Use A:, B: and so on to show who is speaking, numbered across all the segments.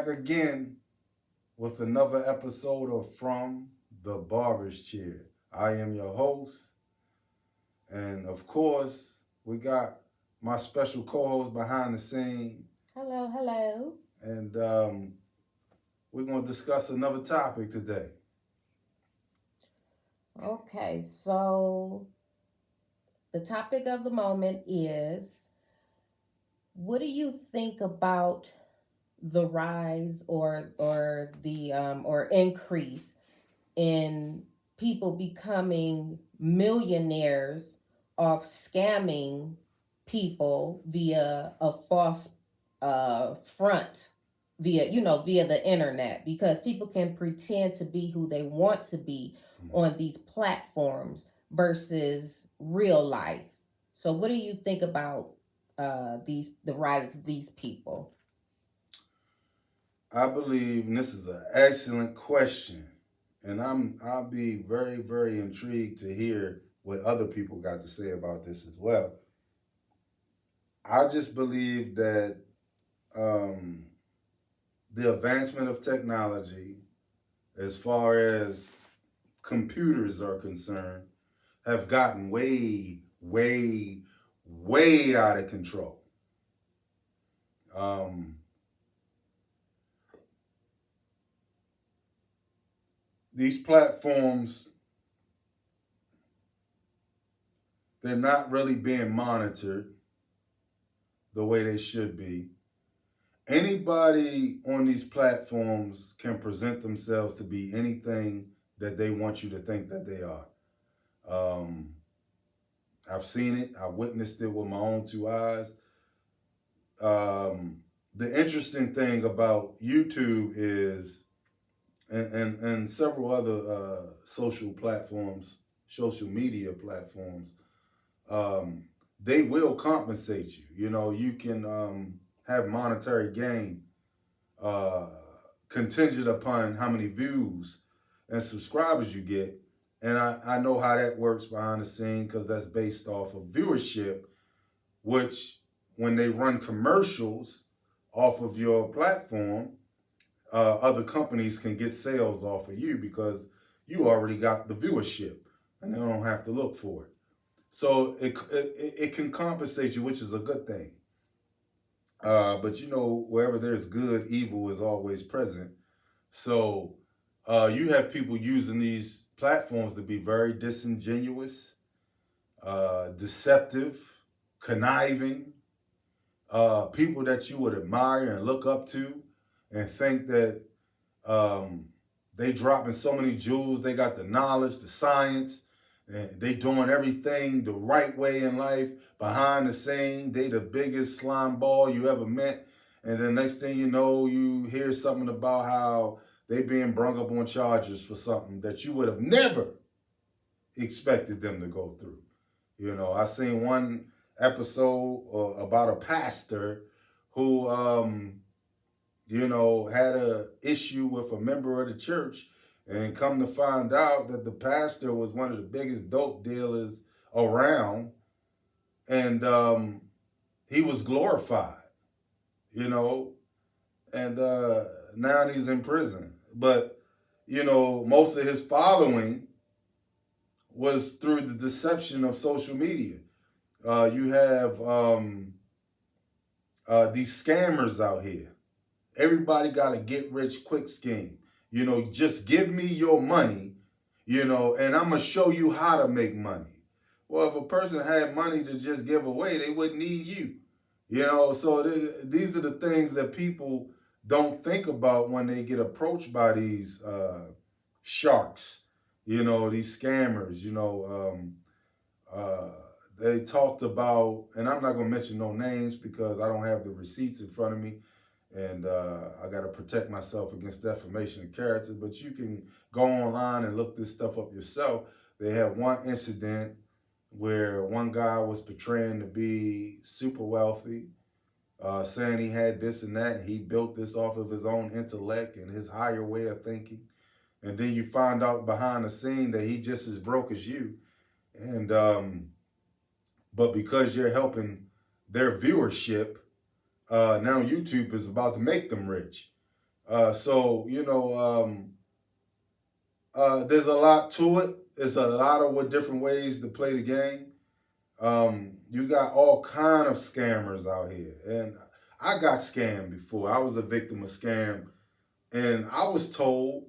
A: back again with another episode of From the Barber's Chair. I am your host, and of course, we got my special co-host behind the scene,
B: Hello, hello.
A: and we're going to discuss another topic today.
B: Okay, so the topic of the moment is what do you think about the rise or increase in people becoming millionaires off scamming people via a false front via the internet, because people can pretend to be who they want to be on these platforms versus real life. So what do you think about these the rise of these people?
A: I believe, and this is an excellent question, and I'll be very, very intrigued to hear what other people got to say about this as well. I just believe that um, the advancement of technology, as far as computers are concerned, have gotten way, way, way out of control. Um, these platforms, they're not really being monitored the way they should be. Anybody on these platforms can present themselves to be anything that they want you to think that they are. Um, I've seen it. I've witnessed it with my own two eyes. Um, the interesting thing about YouTube is, and several other social platforms, social media platforms, um, they will compensate you. You know, you can have monetary gain uh, contingent upon how many views and subscribers you get. And I know how that works behind the scene because that's based off of viewership, which when they run commercials off of your platform, other companies can get sales off of you because you already got the viewership and they don't have to look for it. So it can compensate you, which is a good thing. But you know, wherever there's good, evil is always present. So you have people using these platforms to be very disingenuous, deceptive, conniving, people that you would admire and look up to and think that um, they dropping so many jewels, they got the knowledge, the science, and they doing everything the right way in life. Behind the scene, they the biggest slime ball you ever met. And then next thing you know, you hear something about how they being brung up on charges for something that you would have never expected them to go through. You know, I seen one episode about a pastor who, had a issue with a member of the church, and come to find out that the pastor was one of the biggest dope dealers around, and he was glorified, you know, and now he's in prison. But most of his following was through the deception of social media. You have these scammers out here. Everybody got a get rich quick scheme. Just give me your money, and I'm going to show you how to make money. Well, if a person had money to just give away, they wouldn't need you. So these are the things that people don't think about when they get approached by these sharks, these scammers. Uh, they talked about, and I'm not going to mention no names because I don't have the receipts in front of me, and I got to protect myself against defamation of character. But you can go online and look this stuff up yourself. They had one incident where one guy was portraying to be super wealthy, saying he had this and that. He built this off of his own intellect and his higher way of thinking. And then you find out behind the scene that he just as broke as you. And but because you're helping their viewership, now YouTube is about to make them rich. So there's a lot to it. It's a lot of what different ways to play the game. You got all kind of scammers out here, and I got scammed before. I was a victim of scam, and I was told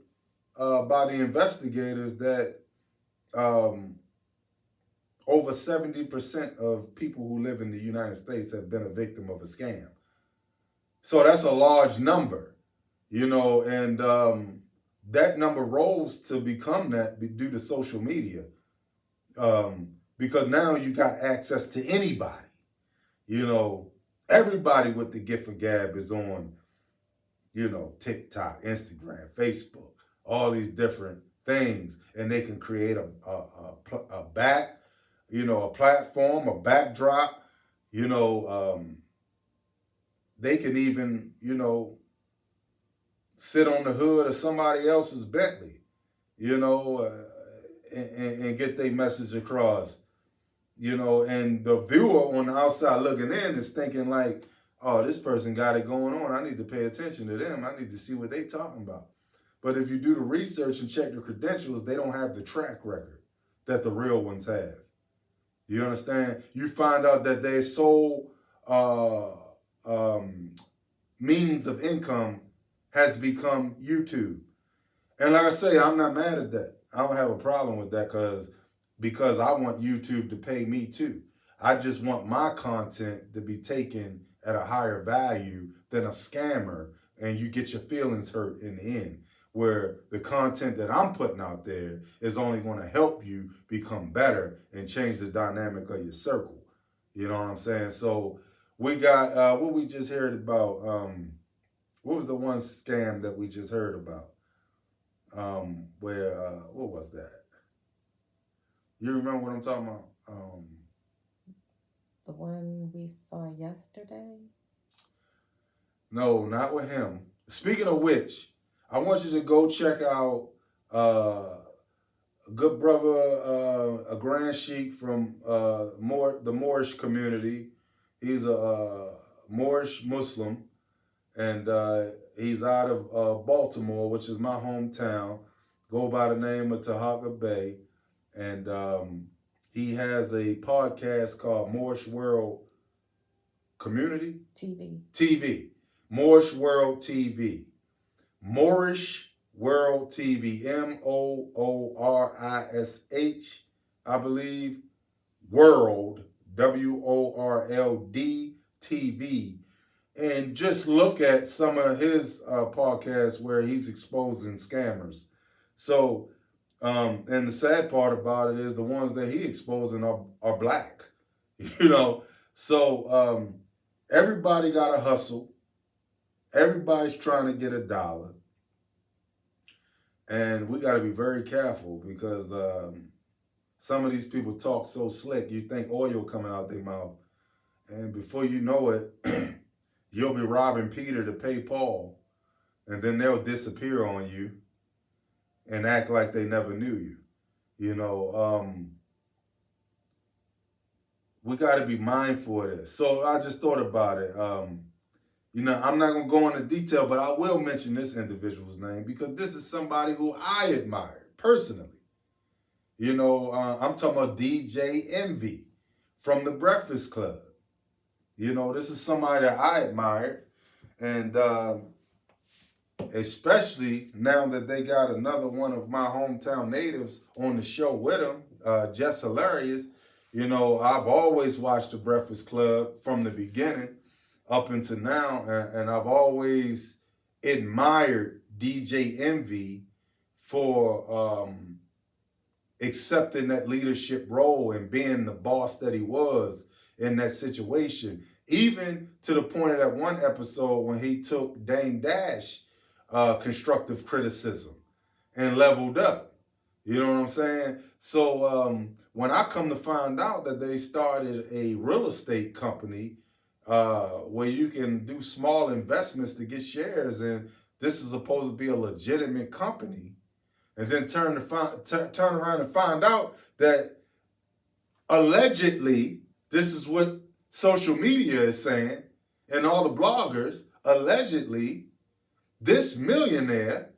A: by the investigators that um, over 70% of people who live in the United States have been a victim of a scam. So that's a large number, and that number rose to become that due to social media. Because now you got access to anybody. You know, everybody with the gift of gab is on, TikTok, Instagram, Facebook, all these different things, and they can create a back, a platform, a backdrop. You know, they can even, sit on the hood of somebody else's Bentley, and get their message across. And the viewer on the outside looking in is thinking like, oh, this person got it going on. I need to pay attention to them. I need to see what they talking about. But if you do the research and check the credentials, they don't have the track record that the real ones have. You understand? You find out that their sole means of income has become YouTube. And like I say, I'm not mad at that. I don't have a problem with that because I want YouTube to pay me too. I just want my content to be taken at a higher value than a scammer, and you get your feelings hurt in the end. Where the content that I'm putting out there is only going to help you become better and change the dynamic of your circle. You know what I'm saying? So we got what we just heard about. What was the one scam that we just heard about? Where what was that? You remember what I'm talking about?
B: The one we saw yesterday.
A: No, not with him. Speaking of which, I want you to go check out a good brother, a grand sheik from the Moorish community. He's a Moorish Muslim, and he's out of Baltimore, which is my hometown. Go by the name of Tahaka Bay, and he has a podcast called Moorish World Community TV, Moorish World TV, Moorish World TV, Moorish, I believe, World, WORLD TV, and just look at some of his podcasts where he's exposing scammers. So, and the sad part about it is the ones that he exposing are black, you know. So everybody got to hustle. Everybody's trying to get a dollar, and we got to be very careful because some of these people talk so slick. You think oil coming out their mouth, and before you know it, you'll be robbing Peter to pay Paul, and then they'll disappear on you and act like they never knew you. You know, we got to be mindful of this. So I just thought about it. I'm not going to go into detail, but I will mention this individual's name because this is somebody who I admire personally. I'm talking about DJ Envy from the Breakfast Club. This is somebody that I admire. And especially now that they got another one of my hometown natives on the show with them, Jess Hilarious. I've always watched the Breakfast Club from the beginning up until now, and I've always admired DJ Envy for accepting that leadership role and being the boss that he was in that situation. Even to the point of that one episode when he took Dame Dash constructive criticism and leveled up. You know what I'm saying? So when I come to find out that they started a real estate company where you can do small investments to get shares, and this is supposed to be a legitimate company, and then turn around and find out that allegedly, this is what social media is saying, and all the bloggers, allegedly, this millionaire,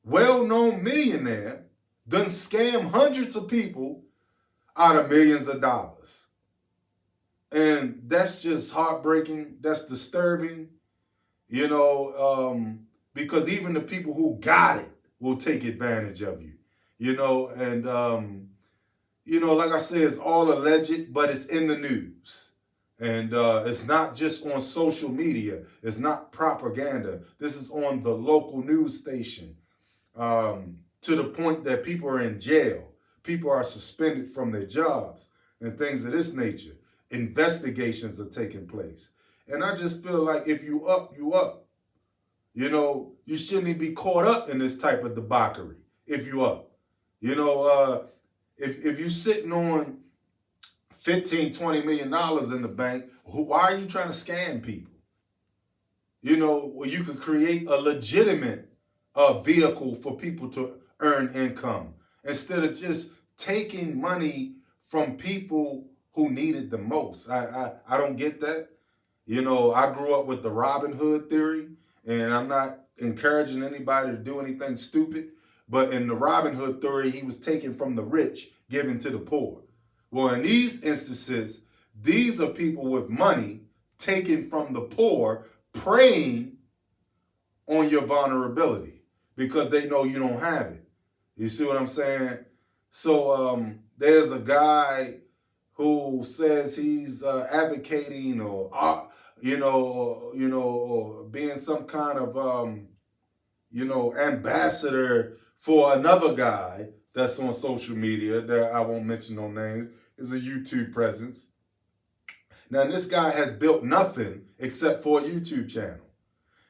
A: well-known millionaire, done scam hundreds of people out of millions of dollars. And that's just heartbreaking. That's disturbing, you know, because even the people who got it will take advantage of you, you know, and, you know, like I said, it's all alleged, but it's in the news. And it's not just on social media. It's not propaganda. This is on the local news station, to the point that people are in jail. People are suspended from their jobs and things of this nature. Investigations are taking place. And I just feel like if you up, you up. You know, you shouldn't be caught up in this type of debauchery if you up. You know, if you're sitting on $15-20 million in the bank, why are you trying to scam people? You know, well, you could create a legitimate vehicle for people to earn income instead of just taking money from people who need it the most. I don't get that. You know, I grew up with the Robin Hood theory, and I'm not encouraging anybody to do anything stupid, but in the Robin Hood theory, he was taken from the rich, given to the poor. Well, in these instances, these are people with money taken from the poor, preying on your vulnerability because they know you don't have it. You see what I'm saying? So there's a guy who says he's advocating or or being some kind of ambassador for another guy that's on social media that I won't mention no names. Is a YouTube presence. Now this guy has built nothing except for a YouTube channel.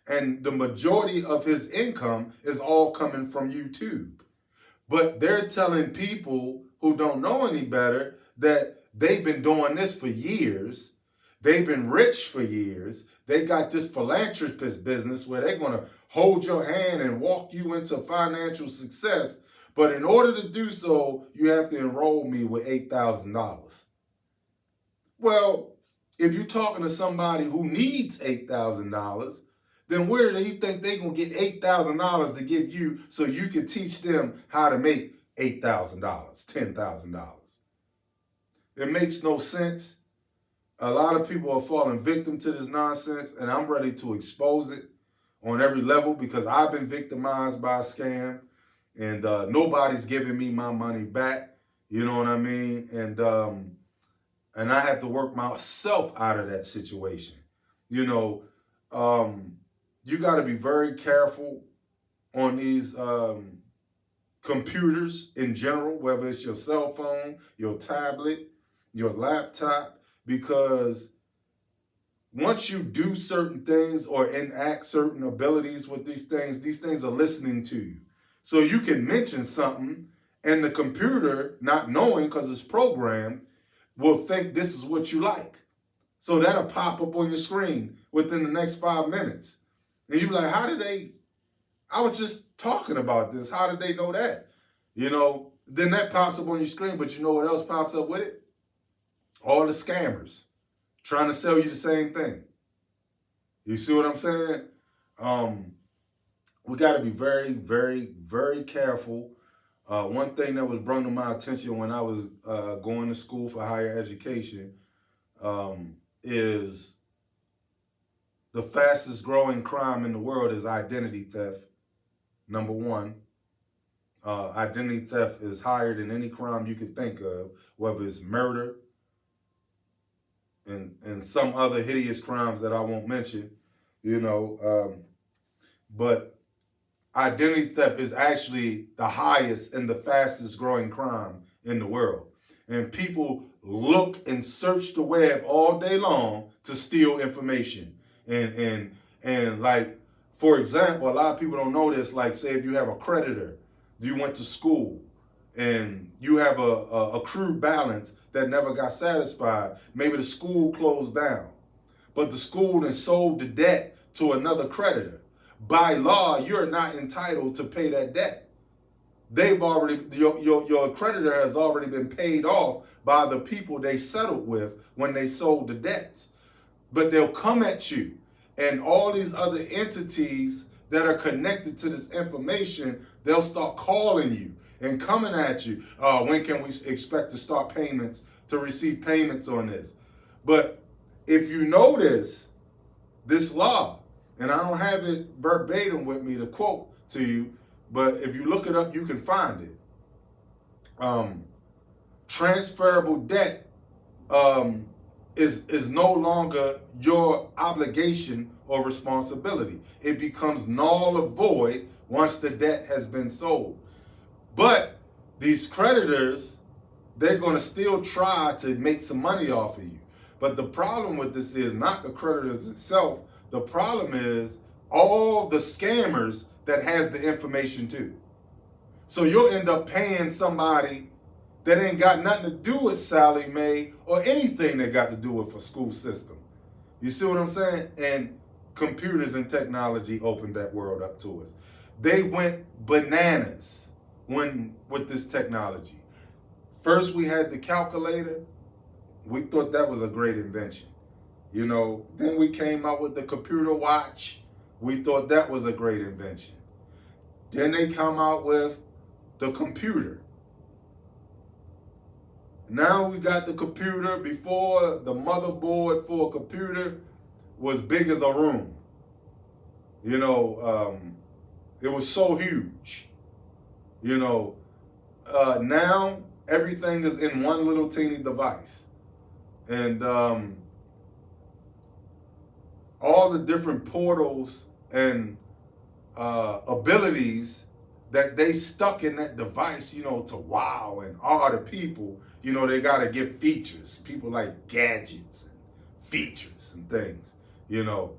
A: And the majority of his income is all coming from YouTube. But they're telling people who don't know any better that they've been doing this for years. They've been rich for years. They got this philanthropist business where they're going to hold your hand and walk you into financial success. But in order to do so, you have to enroll me with $8,000. Well, if you're talking to somebody who needs $8,000, then where do you think they're going to get $8,000 to give you so you can teach them how to make $8,000, $10,000? It makes no sense. A lot of people are falling victim to this nonsense, and I'm ready to expose it on every level because I've been victimized by a scam, and nobody's giving me my money back. You know what I mean? And I have to work myself out of that situation. You know, you got to be very careful on these computers in general, whether it's your cell phone, your tablet, your laptop, because once you do certain things or enact certain abilities with these things are listening to you. So you can mention something and the computer, not knowing because it's programmed, will think this is what you like. So that'll pop up on your screen within the next 5 minutes. And you're like, I was just talking about this. How did they know that? You know, then that pops up on your screen, but you know what else pops up with it? All the scammers trying to sell you the same thing. You see what I'm saying? We got to be very, very, very careful. One thing that was brought to my attention when I was going to school for higher education is the fastest growing crime in the world is identity theft. Number one, identity theft is higher than any crime you could think of, whether it's murder and some other hideous crimes that I won't mention, but identity theft is actually the highest and the fastest growing crime in the world. And people look and search the web all day long to steal information. And like, for example, a lot of people don't know this, like say if you have a creditor, you went to school and you have a accrued balance that never got satisfied, maybe the school closed down, but the school then sold the debt to another creditor. By law, you're not entitled to pay that debt. They've already, your creditor has already been paid off by the people they settled with when they sold the debts. But they'll come at you and all these other entities that are connected to this information, they'll start calling you and coming at you. When can we expect to start payments, to receive payments on this? But if you notice this law, and I don't have it verbatim with me to quote to you, but if you look it up, you can find it. Transferable debt is no longer your obligation or responsibility. It becomes null or void once the debt has been sold. But these creditors, they're going to still try to make some money off of you. But the problem with this is not the creditors itself. The problem is all the scammers that has the information too. So you'll end up paying somebody that ain't got nothing to do with Sally Mae or anything that got to do with a school system. You see what I'm saying? And computers and technology opened that world up to us. They went bananas with this technology. First we had the calculator. We thought that was a great invention. You know, then we came out with the computer watch. We thought that was a great invention. Then they come out with the computer. Now we got the computer. Before, the motherboard for a computer was big as a room. You know, it was so huge. You know, now everything is in one little teeny device. And all the different portals and abilities that they stuck in that device, you know, to wow and awe the people, you know, they got to get features. People like gadgets and features and things, you know.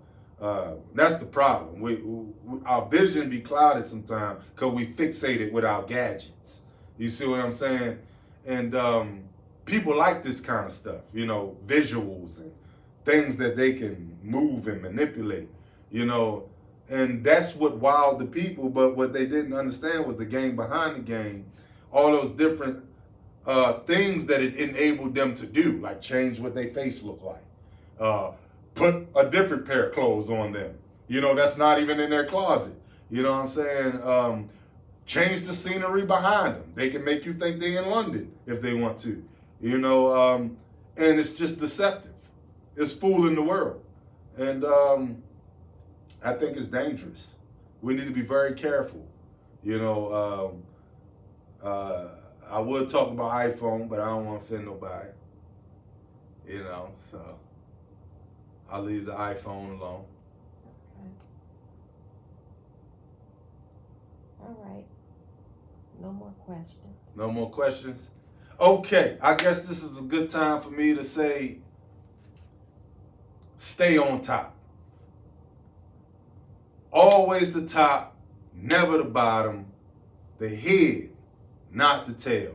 A: That's the problem. Our vision be clouded sometimes because we fixated with our gadgets. You see what I'm saying? And people like this kind of stuff, you know, visuals and things that they can move and manipulate, you know. And that's what wowed the people, but what they didn't understand was the game behind the game, all those different things that it enabled them to do, like change what their face looked like, put a different pair of clothes on them, you know, that's not even in their closet, you know what I'm saying? Change the scenery behind them. They can make you think they're in London if they want to, you know, and it's just deceptive. It's fooling the world. And I think it's dangerous. We need to be very careful. You know, I would talk about iPhone, but I don't want to offend nobody. You know, so I'll leave the iPhone alone.
B: Okay. All right. No more questions.
A: No more questions? Okay, I guess this is a good time for me to say, stay on top. Always the top, never the bottom, the head, not the tail.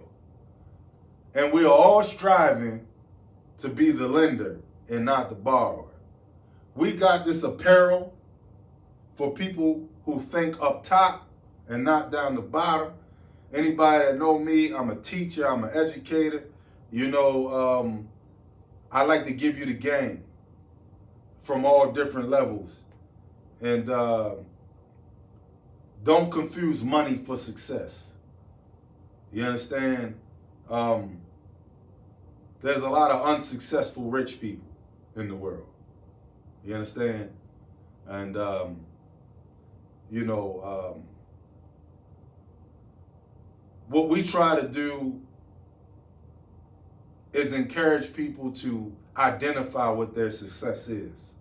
A: And we are all striving to be the lender and not the borrower. We got this apparel for people who think up top and not down the bottom. Anybody that know me, I'm a teacher, I'm an educator. You know, I like to give you the game from all different levels. And don't confuse money for success. You understand? There's a lot of unsuccessful rich people in the world. You understand? And, you know, what we try to do is encourage people to identify what their success is,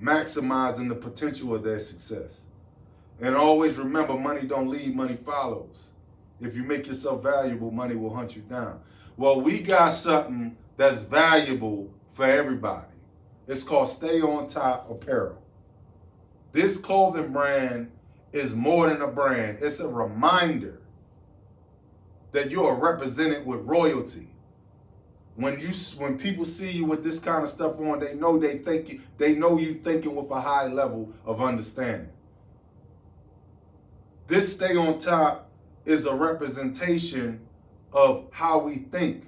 A: maximizing the potential of their success. And always remember, money don't lead, money follows. If you make yourself valuable, money will hunt you down. Well, we got something that's valuable for everybody. It's called Stay On Top Apparel. This clothing brand is more than a brand. It's a reminder that you are represented with royalty. When people see you with this kind of stuff on, they know you thinking with a high level of understanding. This Stay On Top is a representation of how we think,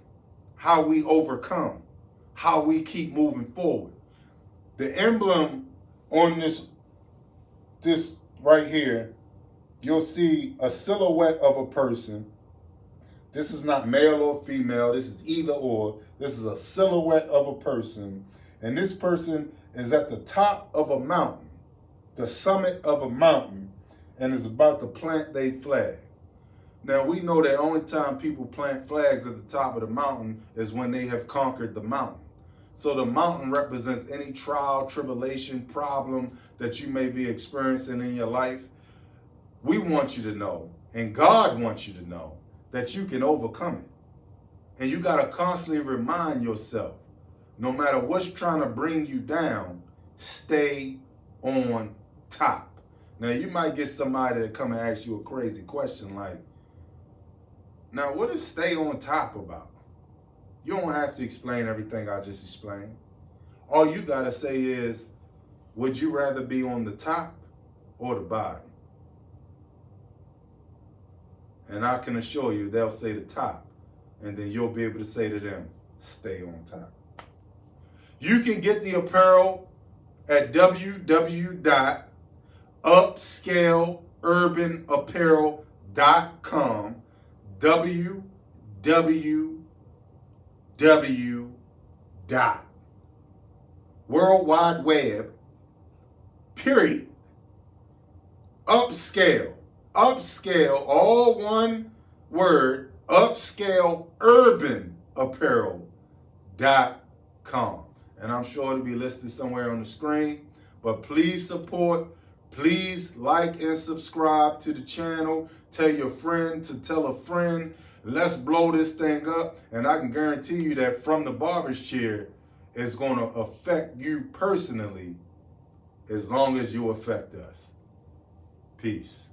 A: how we overcome, how we keep moving forward. The emblem on this right here, you'll see a silhouette of a person. This is not male or female. This is either or. This is a silhouette of a person. And this person is at the top of a mountain, the summit of a mountain, and is about to plant their flag. Now, we know that only time people plant flags at the top of the mountain is when they have conquered the mountain. So the mountain represents any trial, tribulation, problem that you may be experiencing in your life. We want you to know, and God wants you to know, that you can overcome it. And you got to constantly remind yourself, no matter what's trying to bring you down, stay on top. Now, you might get somebody to come and ask you a crazy question like, now, what is stay on top about? You don't have to explain everything I just explained. All you got to say is, would you rather be on the top or the bottom? And I can assure you they'll say the top, and then you'll be able to say to them, stay on top. You can get the apparel at www.upscaleurbanapparel.com, www. World Wide Web, period. Upscale, all one word, upscaleurbanapparel.com. And I'm sure it'll be listed somewhere on the screen. But please support, please like and subscribe to the channel. Tell your friend to tell a friend. Let's blow this thing up. And I can guarantee you that From the Barber's Chair is going to affect you personally as long as you affect us. Peace.